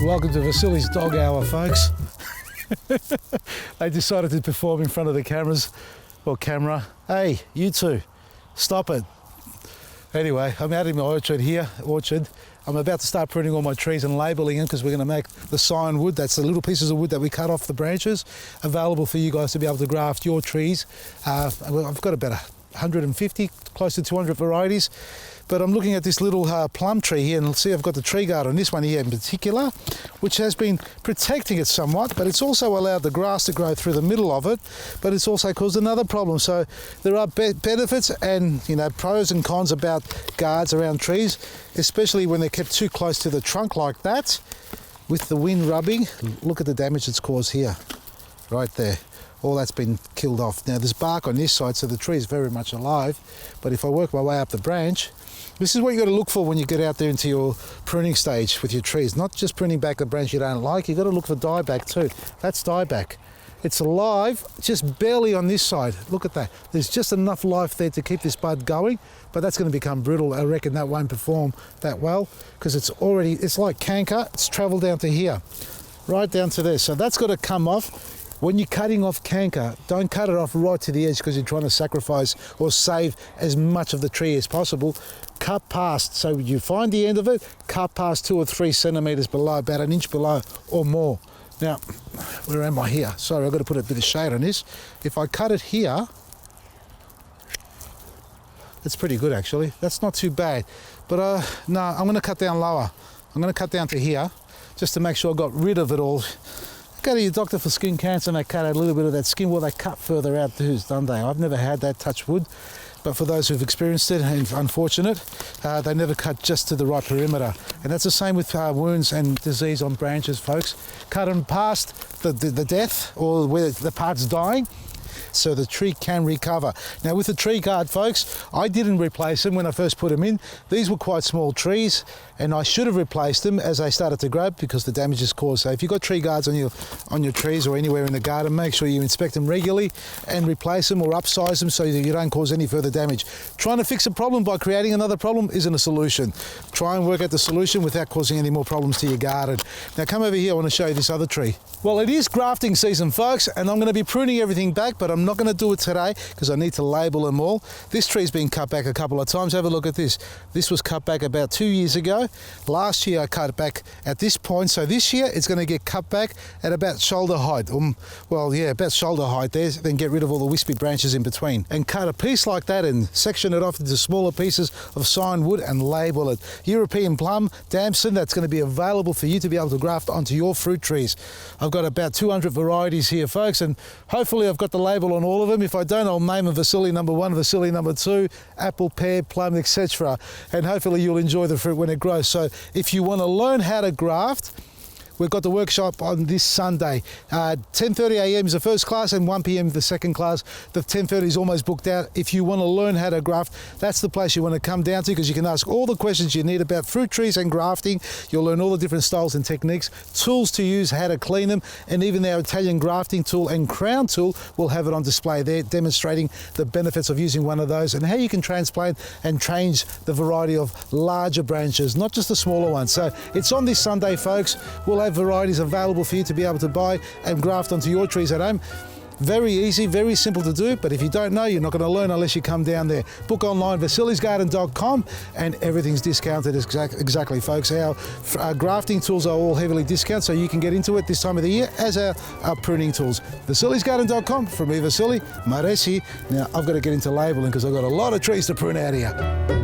Welcome to Vasily's dog hour, folks. They decided to perform in front of the cameras, or camera. Hey, you two, stop it. Anyway, I'm out in my orchard here, I'm about to start pruning all my trees and labelling them because we're going to make the sign wood. That's the little pieces of wood that we cut off the branches, available for you guys to be able to graft your trees. I've got about 150, close to 200 varieties. But I'm looking at this little plum tree here, and see I've got the tree guard on this one here in particular, which has been protecting it somewhat, but it's also allowed the grass to grow through the middle of it, but it's also caused another problem. So there are benefits and pros and cons about guards around trees, especially when they're kept too close to the trunk like that, with the wind rubbing. Look at the damage it's caused here, right there. All that's been killed off. Now there's bark on this side, so the tree is very much alive, but if I work my way up the branch, this is what you've got to look for when you get out there into your pruning stage with your trees. Not just pruning back the branch you don't like, you've got to look for dieback too. That's dieback. It's alive, just barely on this side. Look at that. There's just enough life there to keep this bud going, but that's going to become brittle. I reckon that won't perform that well because it's like canker. It's travelled down to here, right down to there. So that's got to come off. When you're cutting off canker, don't cut it off right to the edge because you're trying to sacrifice or save as much of the tree as possible. Cut past, so you find the end of it, cut past 2 or 3 centimetres below, about an inch below or more. Now, where am I here? Sorry, I've got to put a bit of shade on this. If I cut it here, it's pretty good actually. That's not too bad. But no, I'm going to cut down lower. I'm going to cut down to here just to make sure I got rid of it all. Go to your doctor for skin cancer and they cut out a little bit of that skin. Well, they cut further out too, don't they? I've never had that, touch wood, but for those who've experienced it, and unfortunate, they never cut just to the right perimeter. And that's the same with wounds and disease on branches, folks. Cut them past the death or where the part's dying, so the tree can recover. Now with the tree guard, folks, I didn't replace them when I first put them in. These were quite small trees and I should have replaced them as they started to grow because the damage is caused. So if you've got tree guards on your trees or anywhere in the garden, make sure you inspect them regularly and replace them or upsize them so that you don't cause any further damage. Trying to fix a problem by creating another problem isn't a solution. Try and work out the solution without causing any more problems to your garden. Now come over here, I want to show you this other tree. Well, it is grafting season, folks, and I'm going to be pruning everything back, but I'm not going to do it today because I need to label them all. This tree's been cut back a couple of times. Have a look at this. This was cut back about 2 years ago. Last year I cut it back at this point, so this year it's going to get cut back at about shoulder height. Well, yeah, about shoulder height there, then get rid of all the wispy branches in between. And cut a piece like that and section it off into smaller pieces of sign wood and label it. European plum, damson, that's going to be available for you to be able to graft onto your fruit trees. I've got about 200 varieties here, folks, and hopefully I've got the label on all of them. If I don't, I'll name them Vasily number 1, Vasily number 2, apple, pear, plum, etc. And hopefully you'll enjoy the fruit when it grows. So if you want to learn how to graft, we've got the workshop on this Sunday. 10:30 a.m. is the first class and 1 p.m. the second class. The 10:30 is almost booked out. If you want to learn how to graft, that's the place you want to come down to because you can ask all the questions you need about fruit trees and grafting. You'll learn all the different styles and techniques, tools to use, how to clean them, and even our Italian grafting tool and crown tool, we'll have it on display there demonstrating the benefits of using one of those and how you can transplant and change the variety of larger branches, not just the smaller ones. So it's on this Sunday, folks. We'll have varieties available for you to be able to buy and graft onto your trees at home. Very easy, very simple to do, but if you don't know, you're not going to learn unless you come down there. Book online, vasilysgarden.com, and everything's discounted exactly, folks. Our grafting tools are all heavily discounted, so you can get into it this time of the year as our pruning tools. vasilysgarden.com, from me, Vasily Maresi. Now, I've got to get into labelling because I've got a lot of trees to prune out here.